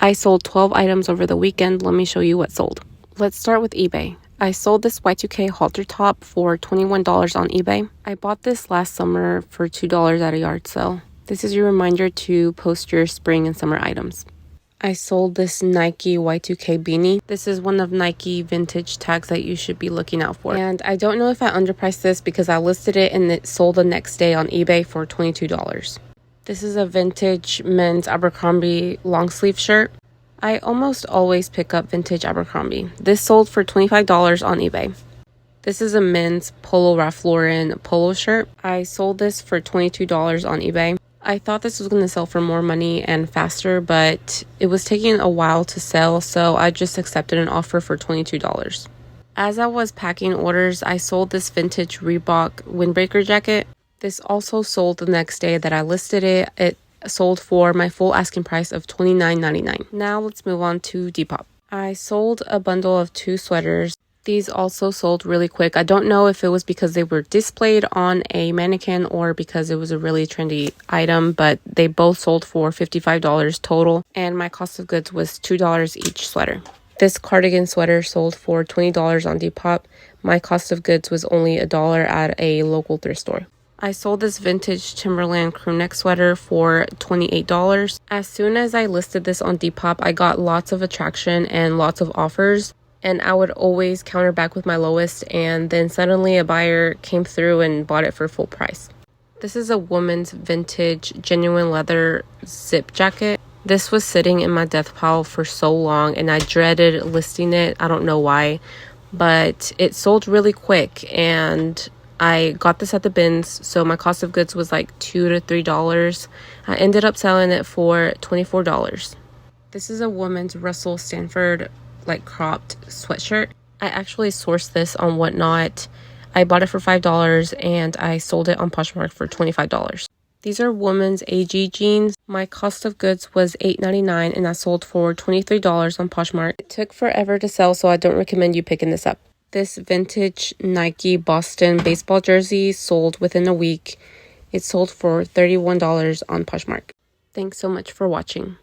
I sold 12 items over the weekend. Let me show you what sold. Let's start with eBay. I sold this Y2K halter top for $21 on eBay. I bought this last summer for $2 at a yard sale. This is your reminder to post your spring and summer items. I sold this Nike Y2K beanie. This is one of Nike vintage tags that you should be looking out for. And I don't know if I underpriced this because I listed it and it sold the next day on eBay for $22. This is a vintage men's Abercrombie long sleeve shirt. I almost always pick up vintage Abercrombie. This sold for $25 on eBay. This is a men's Polo Ralph Lauren polo shirt. I sold this for $22 on eBay. I thought this was going to sell for more money and faster, but it was taking a while to sell, so I just accepted an offer for $22. As I was packing orders, I sold this vintage Reebok windbreaker jacket. This also sold the next day that I listed it. It sold for my full asking price of $29.99. Now let's move on to Depop. I sold a bundle of 2 sweaters. These also sold really quick. I don't know if it was because they were displayed on a mannequin or because it was a really trendy item, but they both sold for $55 total, and my cost of goods was $2 each sweater. This cardigan sweater sold for $20 on Depop. My cost of goods was only $1 at a local thrift store. I sold this vintage Timberland crew neck sweater for $28. As soon as I listed this on Depop, I got lots of attraction and lots of offers, and I would always counter back with my lowest, and then suddenly a buyer came through and bought it for full price. This is a woman's vintage genuine leather zip jacket. This was sitting in my death pile for so long, and I dreaded listing it. I don't know why, but it sold really quick, and I got this at the bins, so my cost of goods was like $2 to $3. I ended up selling it for $24. This is a woman's Russell Stanford cropped sweatshirt. I actually sourced this on Whatnot. I bought it for $5 and I sold it on Poshmark for $25. These are women's AG jeans. My cost of goods was $8.99 and I sold for $23 on Poshmark. It took forever to sell, so I don't recommend you picking this up. This vintage Nike Boston baseball jersey sold within a week. It sold for $31 on Poshmark. Thanks so much for watching.